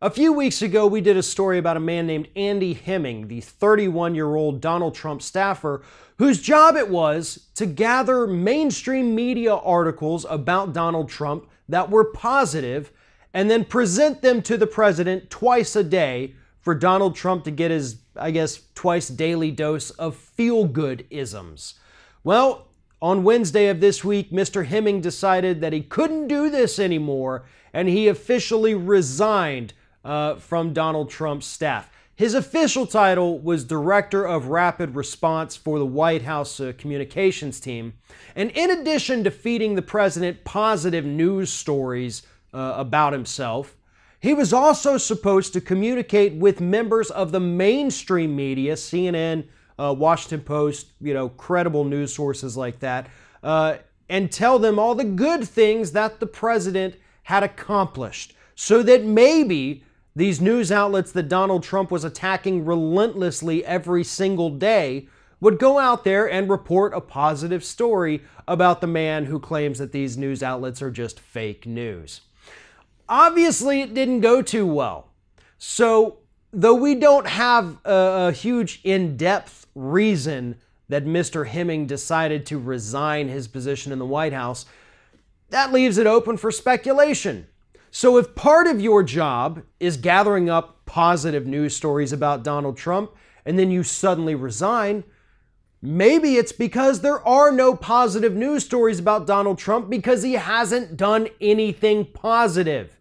A few weeks ago, we did a story about a man named Andy Hemming, the 31-year-old Donald Trump staffer, whose job it was to gather mainstream media articles about Donald Trump that were positive and then present them to the president twice a day for Donald Trump to get his, twice daily dose of feel-good-isms. Well, on Wednesday of this week, Mr. Hemming decided that he couldn't do this anymore, and he officially resigned from Donald Trump's staff. His official title was Director of Rapid Response for the White House communications team. And in addition to feeding the president positive news stories about himself, he was also supposed to communicate with members of the mainstream media, CNN, Washington Post, credible news sources like that, and tell them all the good things that the president had accomplished, so that maybe these news outlets that Donald Trump was attacking relentlessly every single day would go out there and report a positive story about the man who claims that these news outlets are just fake news. Obviously, it didn't go too well. So, though we don't have a huge in-depth reason that Mr. Hemming decided to resign his position in the White House, that leaves it open for speculation. So if part of your job is gathering up positive news stories about Donald Trump and then you suddenly resign, maybe it's because there are no positive news stories about Donald Trump because he hasn't done anything positive.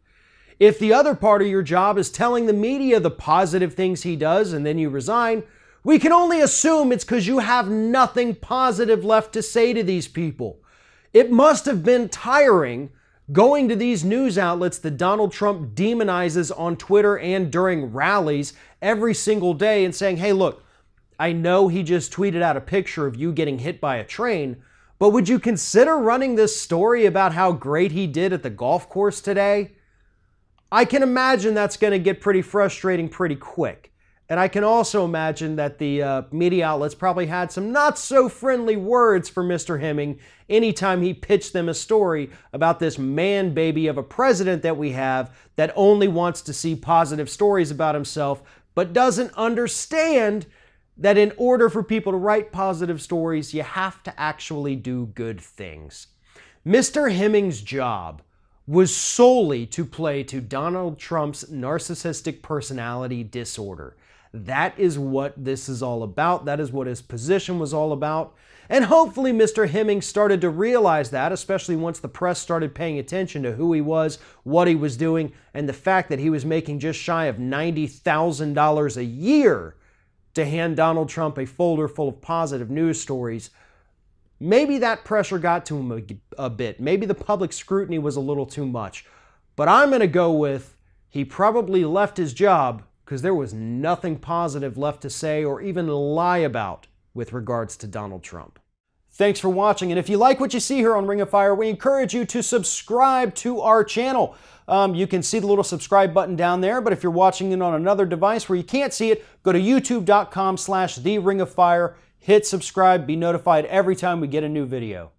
If the other part of your job is telling the media the positive things he does and then you resign, we can only assume it's because you have nothing positive left to say to these people. It must have been tiring going to these news outlets that Donald Trump demonizes on Twitter and during rallies every single day and saying, hey, look, I know he just tweeted out a picture of you getting hit by a train, but would you consider running this story about how great he did at the golf course today? I can imagine that's going to get pretty frustrating pretty quick. And I can also imagine that the media outlets probably had some not so friendly words for Mr. Hemming anytime he pitched them a story about this man baby of a president that we have that only wants to see positive stories about himself, but doesn't understand that in order for people to write positive stories, you have to actually do good things. Mr. Hemming's job was solely to play to Donald Trump's narcissistic personality disorder. That is what this is all about. That is what his position was all about. And hopefully Mr. Hemming started to realize that, especially once the press started paying attention to who he was, what he was doing, and the fact that he was making just shy of $90,000 a year to hand Donald Trump a folder full of positive news stories. Maybe that pressure got to him a bit. Maybe the public scrutiny was a little too much. But I'm going to go with he probably left his job because there was nothing positive left to say or even lie about with regards to Donald Trump. Thanks for watching, and if you like what you see here on Ring of Fire, we encourage you to subscribe to our channel. You can see the little subscribe button down there, but if you're watching it on another device where you can't see it, go to youtube.com/TheRingOfFire, hit subscribe, be notified every time we get a new video.